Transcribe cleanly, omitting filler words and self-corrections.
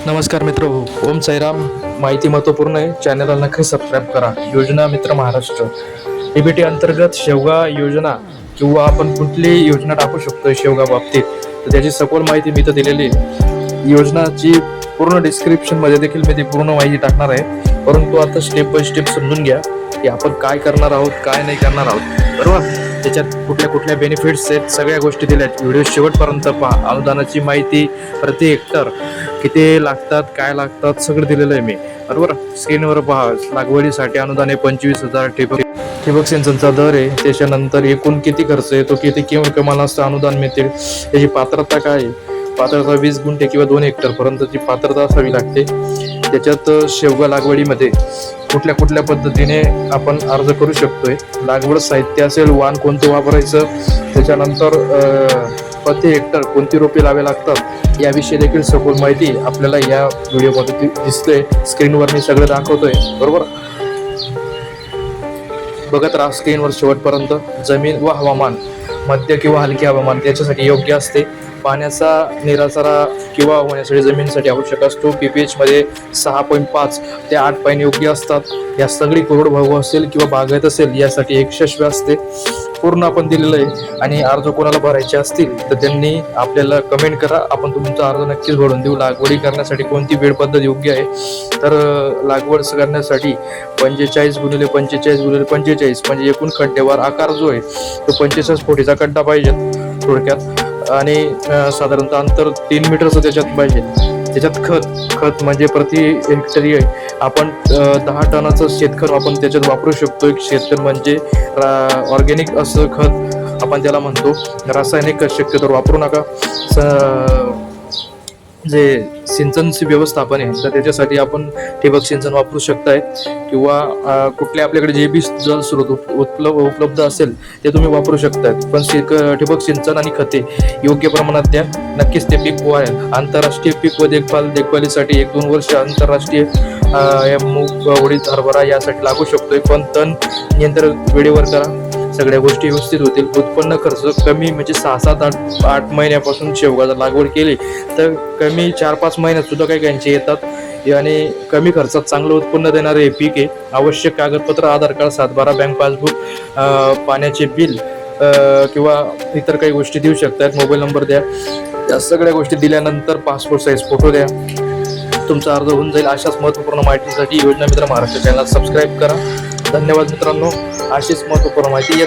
नमस्कार मित्र हो. ओम साईराम. माहिती महत्त्वपूर्ण आहे, चॅनलला नक्की सबस्क्राईब करा. योजना मित्र महाराष्ट्र डीबीटी अंतर्गत शेवगा योजना किंवा आपण कुठली योजना टाकू शकतो शेवगा बाबतीत, तर त्याची सखोल माहिती मी तर दिलेली आहे. योजनाची पूर्ण डिस्क्रिप्शनमध्ये देखील मी ती पूर्ण माहिती टाकणार आहे. परंतु आता स्टेप बाय स्टेप समजून घ्या की आपण काय करणार आहोत, काय नाही करणार आहोत, बरोबर. त्याच्यात कुठल्या कुठल्या बेनिफिट्स आहेत, सगळ्या गोष्टी दिल्या आहेत. व्हिडिओ शेवटपर्यंत पहा. अनुदानाची माहिती, प्रति हेक्टर किती लागतात, काय लागतात, सगळं दिलेलं आहे मी, बरोबर. स्क्रीनवर पहा. लागवडीसाठी अनुदान आहे 25,000. ठिबक सिंचनचा दर आहे, त्याच्यानंतर एकूण किती खर्च आहे, तो किती किमान असं अनुदान मिळते, त्याची पात्रता काय आहे. पात्रता 20 गुंठे किंवा 2 हेक्टर पर्यंतची पात्रता असावी लागते. त्याच्यात शेवगा लागवडीमध्ये कुठल्या कुठल्या पद्धतीने आपण अर्ज करू शकतोय, लागवड साहित्य असेल, वाण कोणतं वापरायचं, त्याच्यानंतर प्रति हेक्टर कोणती रोपे लावे लागतात, याविषयी देखील सखोल माहिती आपल्याला या व्हिडिओमध्ये दिसते. स्क्रीनवर मी सगळं दाखवतोय, बरोबर. बघत राहा स्क्रीनवर शेवटपर्यंत. जमीन व हवामान मध्य किंवा हलके हवामान त्याच्यासाठी योग्य असते. पाण्याचा निरासरा किंवा होण्यासाठी जमिनीसाठी आवश्यक असतो. PPH मध्ये 6.5 ते 8 पाईन योग्य असतात. या सगळी कोरडवाहू असेल किंवा बागायत असेल यासाठी 100 असते. पूर्ण आपण दिलेलं आहे. आणि अर्ज कोणाला भरायचे असतील तर त्यांनी आपल्याला कमेंट करा, आपण तुमचा अर्ज नक्कीच भरून देऊ. लागवडी करण्यासाठी कोणती वेळ पद्धत योग्य आहे, तर लागवड करण्यासाठी 45x45x45 म्हणजे एकूण खड्डेवार आकार जो आहे तो 45 फुटीचा खड्डा पाहिजे थोडक्यात. आणि साधारणतः अंतर 3 मीटरचं त्याच्यात पाहिजे. त्याच्यात खत म्हणजे प्रति हेक्टरी आपण 10 टनाचं शेतखत आपण त्याच्यात वापरू शकतो. एक शेतखत म्हणजे ऑर्गॅनिक असं खत आपण त्याला म्हणतो. रासायनिक खत शक्यतो वापरू नका. जे सिंचनची व्यवस्थापन आहे तर त्याच्यासाठी आपण ठिबक सिंचन वापरू शकताय, किंवा कुठले आपल्याकडे जे बी जल स्रोत उपलब्ध असेल ते तुम्ही वापरू शकताय. पण ठिबक सिंचन आणि खते योग्य प्रमाणात द्या, नक्कीच ते पीक वाढेल. आंतरराष्ट्रीय पीक व देखभालीसाठी 1-2 वर्ष आंतरराष्ट्रीय मूग, उडीद, हरभरा यासाठी लागू शकतोय. पण तण नियंत्रण वेळेवर करा, सगळ्या गोष्टी व्यवस्थित होतील. उत्पन्न खर्च कमी म्हणजे 6-7-8 महिन्यापासून शेवगाची लागवड केली तर कमी 4-5 महिन्यात सुद्धा काही काहींचे येतात. आणि कमी खर्चात चांगलं उत्पन्न देणारे हे पीक आहे. आवश्यक कागदपत्र आधार कार्ड, 7/12 बँक पासबुक, पाण्याचे बिल किंवा इतर काही गोष्टी देऊ शकतात. मोबाईल नंबर द्या. या सगळ्या गोष्टी दिल्यानंतर पासपोर्ट साईज फोटो द्या, तुमचा अर्ज होऊन जाईल. अशाच महत्त्वपूर्ण माहितीसाठी योजना मित्र महाराष्ट्र चॅनल सबस्क्राईब करा. धन्यवाद मित्रांनो. अशीच महत्त्वपूर्ण माहिती